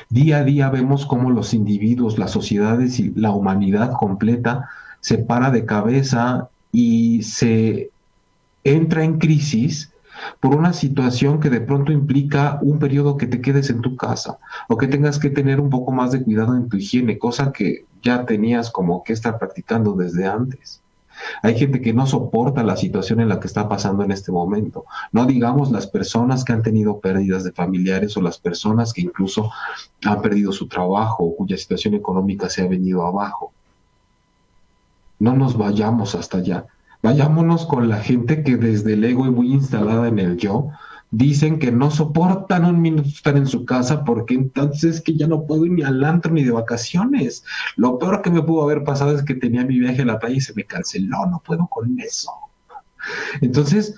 Día a día vemos cómo los individuos, las sociedades y la humanidad completa se para de cabeza y se entra en crisis por una situación que de pronto implica un periodo que te quedes en tu casa, o que tengas que tener un poco más de cuidado en tu higiene, cosa que ya tenías como que estar practicando desde antes. Hay gente que no soporta la situación en la que está pasando en este momento. No digamos las personas que han tenido pérdidas de familiares o las personas que incluso han perdido su trabajo o cuya situación económica se ha venido abajo. No nos vayamos hasta allá. Vayámonos con la gente que desde el ego y muy instalada en el yo, dicen que no soportan un minuto estar en su casa porque entonces que ya no puedo ir ni al antro ni de vacaciones. Lo peor que me pudo haber pasado es que tenía mi viaje a la playa y se me canceló, no puedo con eso. Entonces,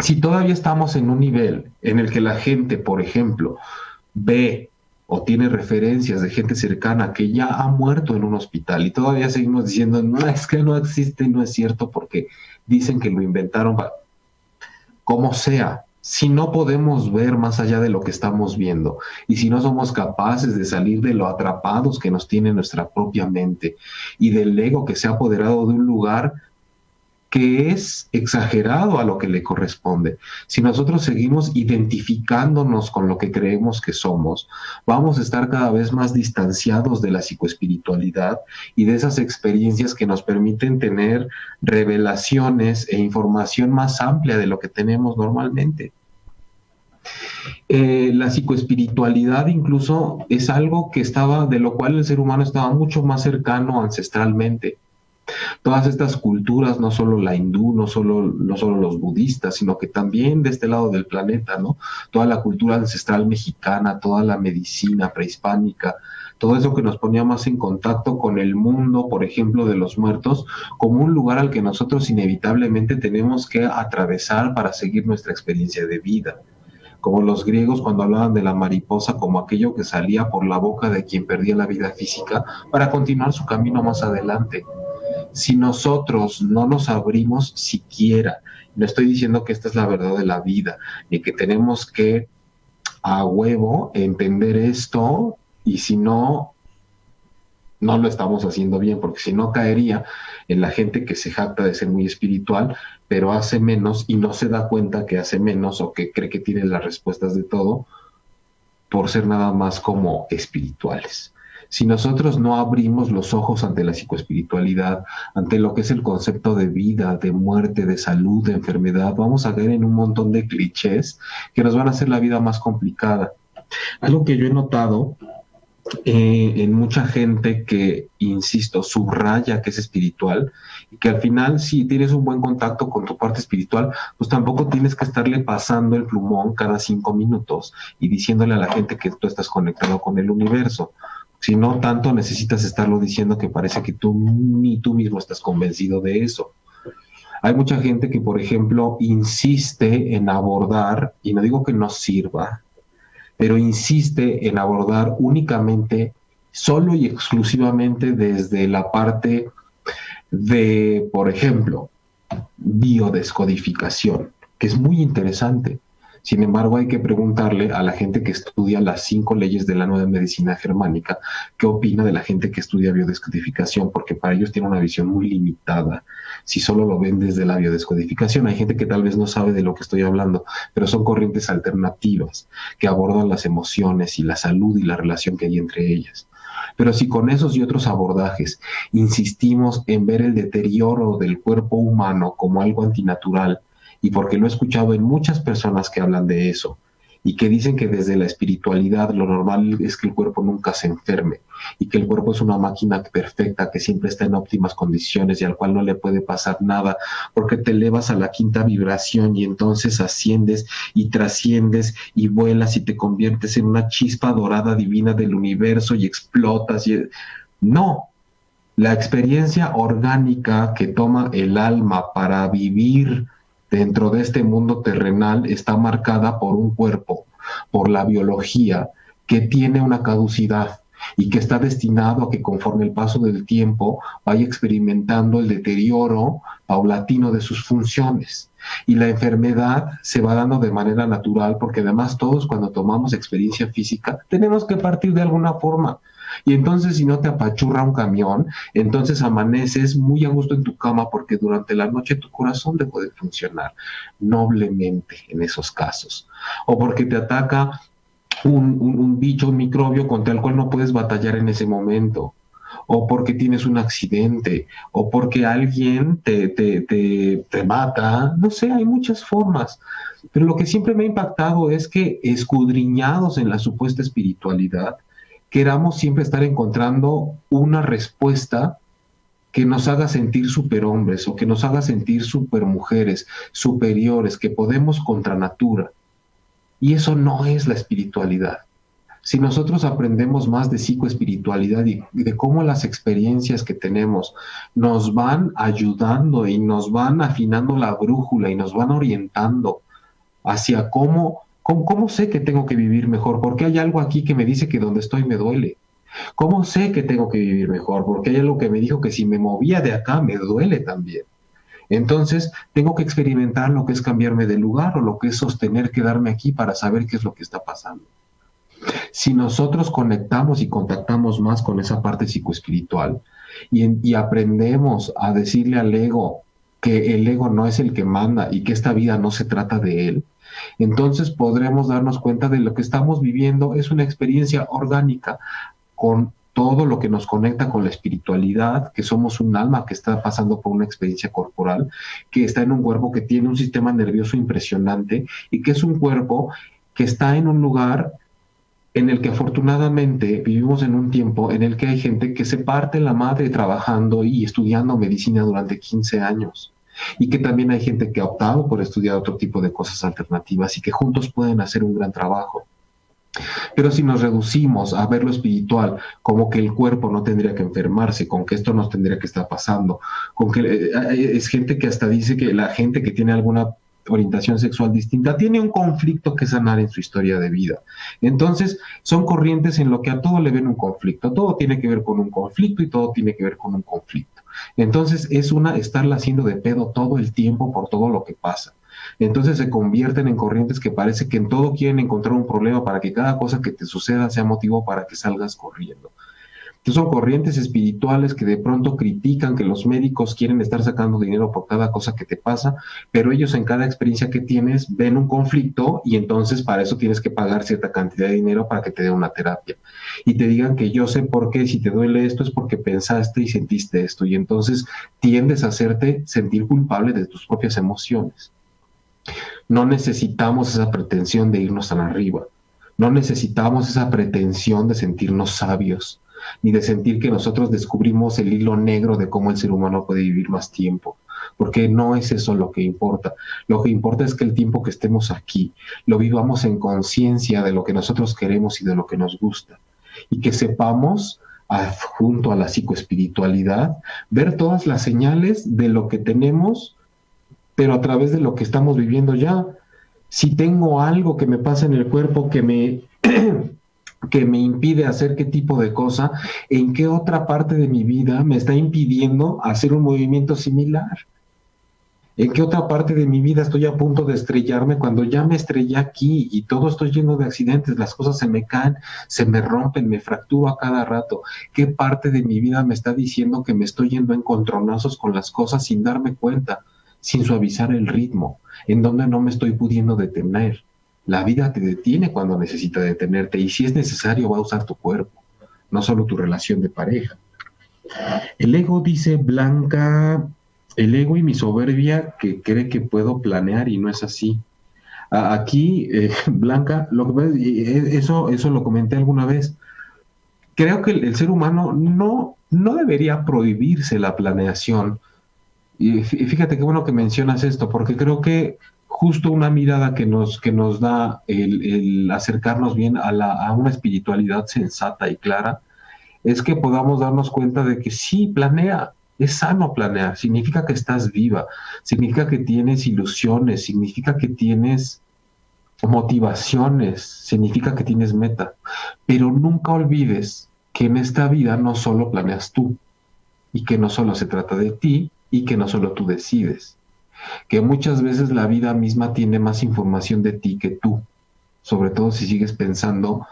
si todavía estamos en un nivel en el que la gente, por ejemplo, ve o tiene referencias de gente cercana que ya ha muerto en un hospital y todavía seguimos diciendo, no, es que no existe, no es cierto, porque dicen que lo inventaron, como sea, si no podemos ver más allá de lo que estamos viendo y si no somos capaces de salir de lo atrapados que nos tiene nuestra propia mente y del ego que se ha apoderado de un lugar que es exagerado a lo que le corresponde. Si nosotros seguimos identificándonos con lo que creemos que somos, vamos a estar cada vez más distanciados de la psicoespiritualidad y de esas experiencias que nos permiten tener revelaciones e información más amplia de lo que tenemos normalmente. La psicoespiritualidad incluso es algo que estaba, de lo cual el ser humano estaba mucho más cercano ancestralmente. Todas estas culturas, no solo la hindú, no solo los budistas, sino que también de este lado del planeta, ¿no? Toda la cultura ancestral mexicana, toda la medicina prehispánica, todo eso que nos ponía más en contacto con el mundo, por ejemplo, de los muertos, como un lugar al que nosotros inevitablemente tenemos que atravesar para seguir nuestra experiencia de vida. Como los griegos cuando hablaban de la mariposa como aquello que salía por la boca de quien perdía la vida física para continuar su camino más adelante. Si nosotros no nos abrimos siquiera, no estoy diciendo que esta es la verdad de la vida, ni que tenemos que a huevo entender esto, y si no, no lo estamos haciendo bien, porque si no caería en la gente que se jacta de ser muy espiritual, pero hace menos y no se da cuenta que hace menos o que cree que tiene las respuestas de todo por ser nada más como espirituales. Si nosotros no abrimos los ojos ante la psicoespiritualidad, ante lo que es el concepto de vida, de muerte, de salud, de enfermedad, vamos a caer en un montón de clichés que nos van a hacer la vida más complicada. Algo que yo he notado en mucha gente que, insisto, subraya que es espiritual y que al final si tienes un buen contacto con tu parte espiritual, pues tampoco tienes que estarle pasando el plumón cada 5 minutos y diciéndole a la gente que tú estás conectado con el universo. Si no tanto necesitas estarlo diciendo que parece que tú ni tú mismo estás convencido de eso. Hay mucha gente que, por ejemplo, insiste en abordar, y no digo que no sirva, pero insiste en abordar únicamente, solo y exclusivamente desde la parte de, por ejemplo, biodescodificación, que es muy interesante. Sin embargo, hay que preguntarle a la gente que estudia las 5 leyes de la nueva medicina germánica qué opina de la gente que estudia biodescodificación, porque para ellos tiene una visión muy limitada si solo lo ven desde la biodescodificación. Hay gente que tal vez no sabe de lo que estoy hablando, pero son corrientes alternativas que abordan las emociones y la salud y la relación que hay entre ellas. Pero si con esos y otros abordajes insistimos en ver el deterioro del cuerpo humano como algo antinatural, y porque lo he escuchado en muchas personas que hablan de eso, y que dicen que desde la espiritualidad lo normal es que el cuerpo nunca se enferme, y que el cuerpo es una máquina perfecta que siempre está en óptimas condiciones y al cual no le puede pasar nada, porque te elevas a la 5ª vibración y entonces asciendes y trasciendes y vuelas y te conviertes en una chispa dorada divina del universo y explotas. No, la experiencia orgánica que toma el alma para vivir dentro de este mundo terrenal está marcada por un cuerpo, por la biología, que tiene una caducidad y que está destinado a que conforme el paso del tiempo vaya experimentando el deterioro paulatino de sus funciones. Y la enfermedad se va dando de manera natural porque además todos cuando tomamos experiencia física tenemos que partir de alguna forma. Y entonces si no te apachurra un camión, entonces amaneces muy a gusto en tu cama porque durante la noche tu corazón dejó de funcionar noblemente en esos casos. O porque te ataca un bicho, un microbio contra el cual no puedes batallar en ese momento. o porque tienes un accidente, o porque alguien te mata, no sé, hay muchas formas. Pero lo que siempre me ha impactado es que escudriñados en la supuesta espiritualidad, queramos siempre estar encontrando una respuesta que nos haga sentir superhombres o que nos haga sentir supermujeres, superiores, que podemos contra natura. Y eso no es la espiritualidad. Si nosotros aprendemos más de psicoespiritualidad y de cómo las experiencias que tenemos nos van ayudando y nos van afinando la brújula y nos van orientando hacia cómo sé que tengo que vivir mejor, porque hay algo aquí que me dice que donde estoy me duele. ¿Cómo sé que tengo que vivir mejor? Porque hay algo que me dijo que si me movía de acá me duele también. Entonces, tengo que experimentar lo que es cambiarme de lugar o lo que es sostener quedarme aquí para saber qué es lo que está pasando. Si nosotros conectamos y contactamos más con esa parte psicoespiritual y aprendemos a decirle al ego que el ego no es el que manda y que esta vida no se trata de él, entonces podremos darnos cuenta de lo que estamos viviendo es una experiencia orgánica con todo lo que nos conecta con la espiritualidad, que somos un alma que está pasando por una experiencia corporal, que está en un cuerpo que tiene un sistema nervioso impresionante y que es un cuerpo que está en un lugar en el que afortunadamente vivimos en un tiempo en el que hay gente que se parte la madre trabajando y estudiando medicina durante 15 años. Y que también hay gente que ha optado por estudiar otro tipo de cosas alternativas y que juntos pueden hacer un gran trabajo. Pero si nos reducimos a ver lo espiritual como que el cuerpo no tendría que enfermarse, con que esto nos tendría que estar pasando, con que es gente que hasta dice que la gente que tiene alguna orientación sexual distinta tiene un conflicto que sanar en su historia de vida. Entonces, son corrientes en lo que a todo le ven un conflicto. Todo tiene que ver con un conflicto y todo tiene que ver con un conflicto. Entonces, es estarla haciendo de pedo todo el tiempo por todo lo que pasa. Entonces se convierten en corrientes que parece que en todo quieren encontrar un problema para que cada cosa que te suceda sea motivo para que salgas corriendo. Entonces son corrientes espirituales que de pronto critican que los médicos quieren estar sacando dinero por cada cosa que te pasa, pero ellos en cada experiencia que tienes ven un conflicto y entonces para eso tienes que pagar cierta cantidad de dinero para que te dé una terapia. Y te digan que yo sé por qué, si te duele esto es porque pensaste y sentiste esto, y entonces tiendes a hacerte sentir culpable de tus propias emociones. No necesitamos esa pretensión de irnos tan arriba. No necesitamos esa pretensión de sentirnos sabios, ni de sentir que nosotros descubrimos el hilo negro de cómo el ser humano puede vivir más tiempo, porque no es eso lo que importa. Lo que importa es que el tiempo que estemos aquí lo vivamos en conciencia de lo que nosotros queremos y de lo que nos gusta, y que sepamos, junto a la psicoespiritualidad, ver todas las señales de lo que tenemos, pero a través de lo que estamos viviendo ya. Si tengo algo que me pasa en el cuerpo que me impide hacer qué tipo de cosa, ¿en qué otra parte de mi vida me está impidiendo hacer un movimiento similar? ¿En qué otra parte de mi vida estoy a punto de estrellarme cuando ya me estrellé aquí y todo estoy lleno de accidentes, las cosas se me caen, se me rompen, me fracturo a cada rato? ¿Qué parte de mi vida me está diciendo que me estoy yendo a encontronazos con las cosas sin darme cuenta, sin suavizar el ritmo, en donde no me estoy pudiendo detener? La vida te detiene cuando necesita detenerte y si es necesario va a usar tu cuerpo, no solo tu relación de pareja. El ego, dice Blanca, el ego y mi soberbia que cree que puedo planear y no es así. Aquí, Blanca, eso lo comenté alguna vez. Creo que el ser humano no debería prohibirse la planeación. Y fíjate qué bueno que mencionas esto, porque creo que justo una mirada que nos da el acercarnos bien a una espiritualidad sensata y clara, es que podamos darnos cuenta de que sí, planea, es sano planear, significa que estás viva, significa que tienes ilusiones, significa que tienes motivaciones, significa que tienes meta, pero nunca olvides que en esta vida no solo planeas tú, y que no solo se trata de ti, y que no solo tú decides, que muchas veces la vida misma tiene más información de ti que tú, sobre todo si sigues pensando,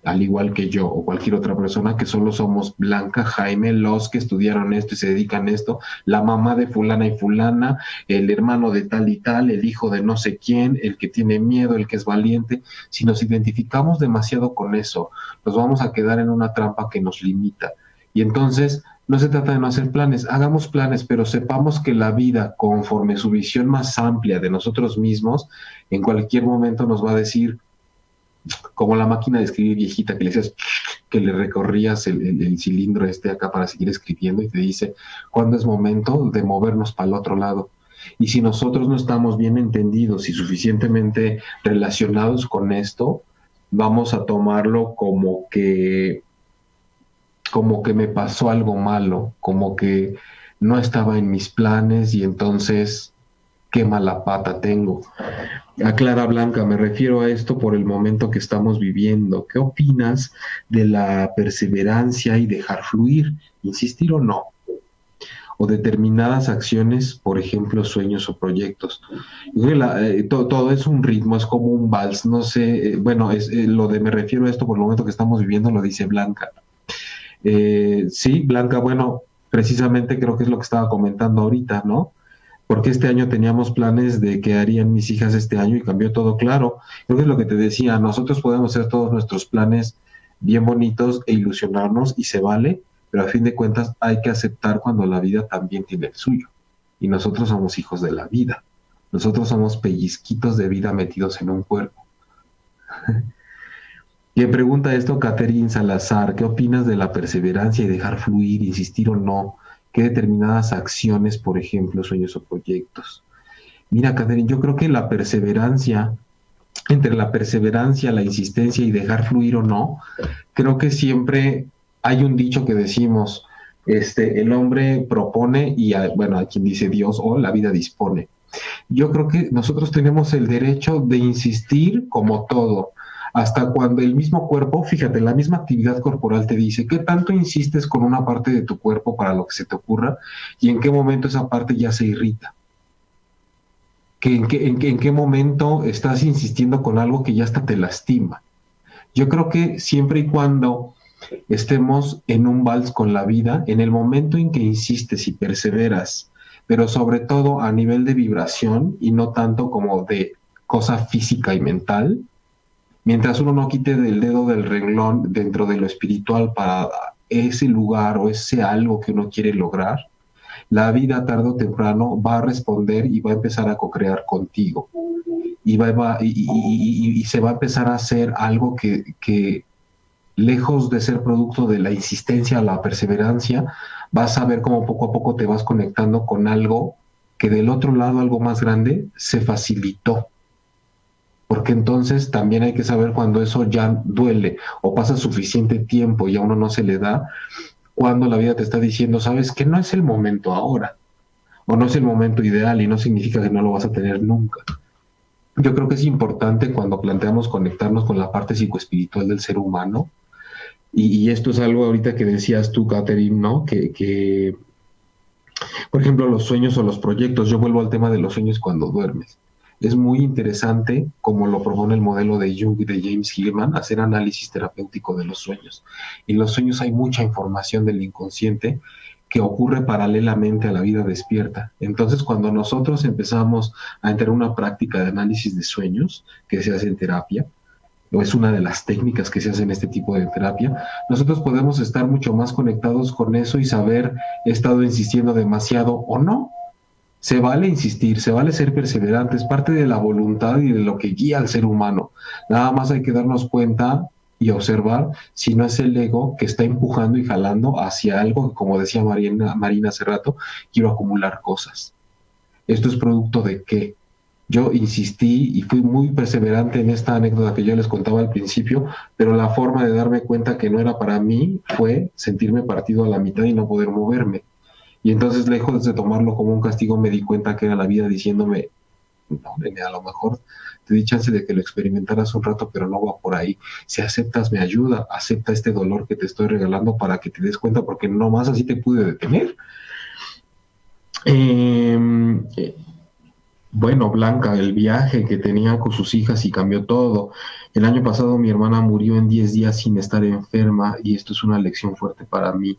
al igual que yo o cualquier otra persona, que solo somos Blanca, Jaime, los que estudiaron esto y se dedican a esto, la mamá de fulana y fulana, el hermano de tal y tal, el hijo de no sé quién, el que tiene miedo, el que es valiente. Si nos identificamos demasiado con eso, nos vamos a quedar en una trampa que nos limita. Y entonces no se trata de no hacer planes, hagamos planes, pero sepamos que la vida, conforme su visión más amplia de nosotros mismos, en cualquier momento nos va a decir, como la máquina de escribir viejita que le decías que le recorrías el cilindro acá para seguir escribiendo y te dice cuándo es momento de movernos para el otro lado. Y si nosotros no estamos bien entendidos y suficientemente relacionados con esto, vamos a tomarlo como que me pasó algo malo, como que no estaba en mis planes y entonces qué mala pata tengo. Aclara Blanca, me refiero a esto por el momento que estamos viviendo. ¿Qué opinas de la perseverancia y dejar fluir, insistir o no? O determinadas acciones, por ejemplo, sueños o proyectos. Todo es un ritmo, es como un vals, no sé, bueno, lo de me refiero a esto por el momento que estamos viviendo, lo dice Blanca. Sí, Blanca, bueno, precisamente creo que es lo que estaba comentando ahorita, ¿no? Porque este año teníamos planes de qué harían mis hijas este año y cambió todo, claro. Creo que es lo que te decía, nosotros podemos hacer todos nuestros planes bien bonitos e ilusionarnos y se vale, pero a fin de cuentas hay que aceptar cuando la vida también tiene el suyo. Y nosotros somos hijos de la vida. Nosotros somos pellizquitos de vida metidos en un cuerpo. ¿Qué pregunta esto Catherine Salazar? ¿Qué opinas de la perseverancia y dejar fluir, insistir o no? ¿Qué determinadas acciones, por ejemplo, sueños o proyectos? Mira, Catherine, yo creo que la perseverancia, entre la perseverancia, la insistencia y dejar fluir o no, creo que siempre hay un dicho que decimos, el hombre propone y, bueno, a quien dice Dios o la vida dispone. Yo creo que nosotros tenemos el derecho de insistir como todo, hasta cuando el mismo cuerpo, fíjate, la misma actividad corporal te dice qué tanto insistes con una parte de tu cuerpo para lo que se te ocurra y en qué momento esa parte ya se irrita. En qué momento estás insistiendo con algo que ya hasta te lastima. Yo creo que siempre y cuando estemos en un vals con la vida, en el momento en que insistes y perseveras, pero sobre todo a nivel de vibración y no tanto como de cosa física y mental, mientras uno no quite del dedo del renglón dentro de lo espiritual para ese lugar o ese algo que uno quiere lograr, la vida tarde o temprano va a responder y va a empezar a co-crear contigo. Y se va a empezar a hacer algo que lejos de ser producto de la insistencia, la perseverancia, vas a ver cómo poco a poco te vas conectando con algo que del otro lado, algo más grande, se facilitó. Porque entonces también hay que saber cuando eso ya duele o pasa suficiente tiempo y a uno no se le da, cuando la vida te está diciendo, sabes que no es el momento ahora, o no es el momento ideal y no significa que no lo vas a tener nunca. Yo creo que es importante cuando planteamos conectarnos con la parte psicoespiritual del ser humano, y esto es algo ahorita que decías tú, Catherine, ¿no? Que, por ejemplo, los sueños o los proyectos, yo vuelvo al tema de los sueños cuando duermes. Es muy interesante, como lo propone el modelo de Jung y de James Hillman, hacer análisis terapéutico de los sueños. Y en los sueños hay mucha información del inconsciente que ocurre paralelamente a la vida despierta. Entonces, cuando nosotros empezamos a entrar en una práctica de análisis de sueños, que se hace en terapia, o es una de las técnicas que se hace en este tipo de terapia, nosotros podemos estar mucho más conectados con eso y saber, he estado insistiendo demasiado o no. Se vale insistir, se vale ser perseverante, es parte de la voluntad y de lo que guía al ser humano. Nada más hay que darnos cuenta y observar si no es el ego que está empujando y jalando hacia algo que, como decía Marina hace rato, quiero acumular cosas. ¿Esto es producto de qué? Yo insistí y fui muy perseverante en esta anécdota que yo les contaba al principio, pero la forma de darme cuenta que no era para mí fue sentirme partido a la mitad y no poder moverme. Y entonces, lejos de tomarlo como un castigo, me di cuenta que era la vida diciéndome, no, nene, a lo mejor te di chance de que lo experimentaras un rato, pero no va por ahí. Si aceptas mi ayuda, acepta este dolor que te estoy regalando para que te des cuenta, porque nomás así te pude detener. Bueno, Blanca, el viaje que tenía con sus hijas y cambió todo. El año pasado mi hermana murió en 10 días sin estar enferma y esto es una lección fuerte para mí.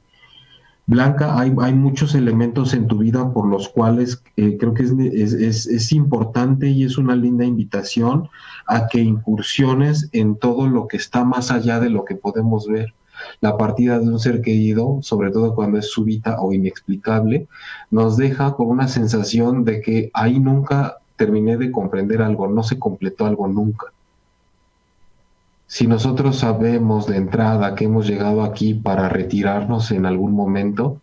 Blanca, hay muchos elementos en tu vida por los cuales creo que es importante y es una linda invitación a que incursiones en todo lo que está más allá de lo que podemos ver. la partida de un ser querido, sobre todo cuando es súbita o inexplicable, nos deja con una sensación de que ahí nunca terminé de comprender algo, no se completó algo nunca. Si nosotros sabemos de entrada que hemos llegado aquí para retirarnos en algún momento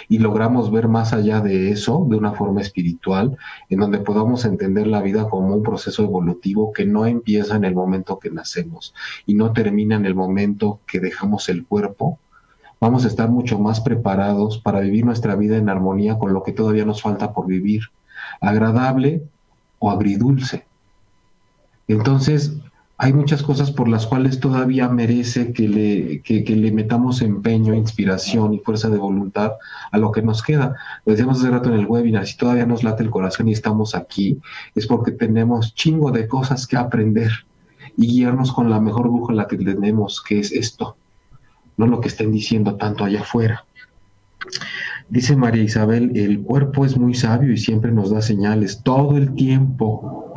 y logramos ver más allá de eso, de una forma espiritual, en donde podamos entender la vida como un proceso evolutivo que no empieza en el momento que nacemos y no termina en el momento que dejamos el cuerpo, vamos a estar mucho más preparados para vivir nuestra vida en armonía con lo que todavía nos falta por vivir, agradable o agridulce. Entonces, hay muchas cosas por las cuales todavía merece que le metamos empeño, inspiración y fuerza de voluntad a lo que nos queda. Lo decíamos hace rato en el webinar, si todavía nos late el corazón y estamos aquí, es porque tenemos chingo de cosas que aprender y guiarnos con la mejor brújula que tenemos, que es esto, no lo que estén diciendo tanto allá afuera. Dice María Isabel, el cuerpo es muy sabio y siempre nos da señales, todo el tiempo,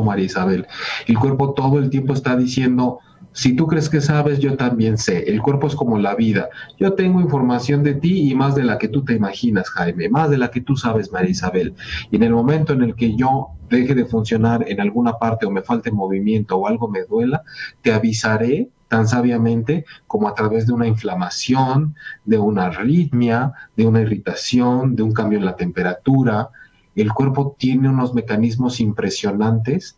María Isabel. El cuerpo todo el tiempo está diciendo, si tú crees que sabes, yo también sé. El cuerpo es como la vida. Yo tengo información de ti y más de la que tú te imaginas, Jaime, más de la que tú sabes, María Isabel. Y en el momento en el que yo deje de funcionar en alguna parte o me falte movimiento o algo me duela, te avisaré tan sabiamente como a través de una inflamación, de una arritmia, de una irritación, de un cambio en la temperatura. El cuerpo tiene unos mecanismos impresionantes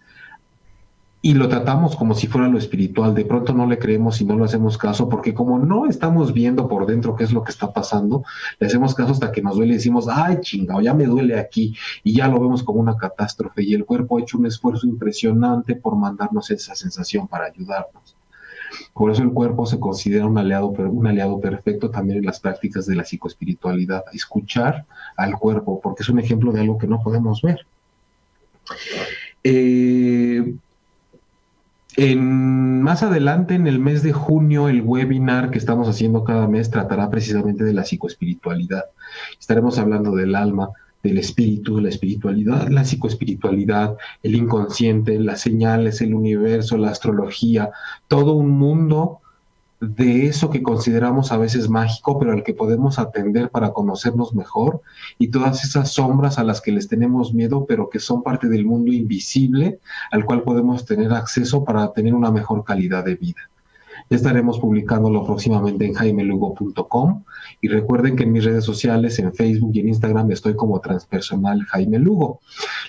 y lo tratamos como si fuera lo espiritual. De pronto no le creemos y no le hacemos caso porque como no estamos viendo por dentro qué es lo que está pasando, le hacemos caso hasta que nos duele y decimos, ay chingado, ya me duele aquí, y ya lo vemos como una catástrofe y el cuerpo ha hecho un esfuerzo impresionante por mandarnos esa sensación para ayudarnos. Por eso el cuerpo se considera un aliado perfecto también en las prácticas de la psicoespiritualidad. Escuchar al cuerpo, porque es un ejemplo de algo que no podemos ver. Más adelante, en el mes de junio, el webinar que estamos haciendo cada mes tratará precisamente de la psicoespiritualidad. Estaremos hablando del alma, del espíritu, la espiritualidad, la psicoespiritualidad, el inconsciente, las señales, el universo, la astrología, todo un mundo de eso que consideramos a veces mágico, pero al que podemos atender para conocernos mejor, y todas esas sombras a las que les tenemos miedo, pero que son parte del mundo invisible al cual podemos tener acceso para tener una mejor calidad de vida. Ya estaremos publicándolo próximamente en jaimelugo.com y recuerden que en mis redes sociales, en Facebook y en Instagram, estoy como Transpersonal Jaime Lugo.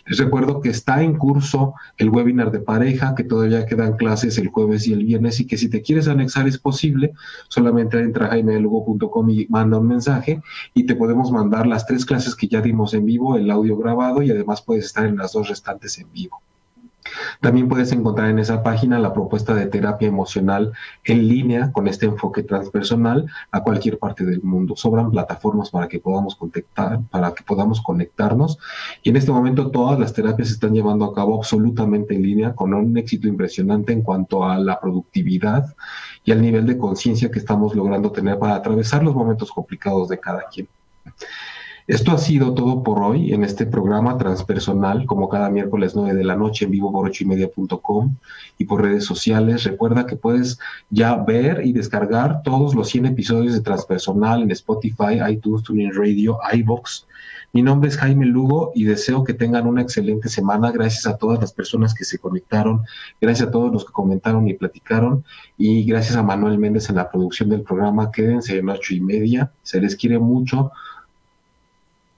Les recuerdo que está en curso el webinar de pareja, que todavía quedan clases el jueves y el viernes y que si te quieres anexar es posible, solamente entra a jaimelugo.com y manda un mensaje y te podemos mandar las 3 clases que ya dimos en vivo, el audio grabado y además puedes estar en las 2 restantes en vivo. También puedes encontrar en esa página la propuesta de terapia emocional en línea con este enfoque transpersonal a cualquier parte del mundo. Sobran plataformas para que podamos conectarnos y en este momento todas las terapias se están llevando a cabo absolutamente en línea con un éxito impresionante en cuanto a la productividad y al nivel de conciencia que estamos logrando tener para atravesar los momentos complicados de cada quien. Esto ha sido todo por hoy en este programa transpersonal, como cada miércoles 9 de la noche en vivo por 8ymedia.com y por redes sociales. Recuerda que puedes ya ver y descargar todos los 100 episodios de Transpersonal en Spotify, iTunes, TuneIn Radio, iVoox. Mi nombre es Jaime Lugo y deseo que tengan una excelente semana. Gracias a todas las personas que se conectaron, gracias a todos los que comentaron y platicaron y gracias a Manuel Méndez en la producción del programa. Quédense en 8ymedia, se les quiere mucho.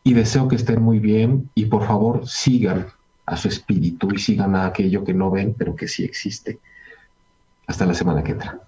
Y deseo que estén muy bien y por favor sigan a su espíritu y sigan a aquello que no ven pero que sí existe. Hasta la semana que entra.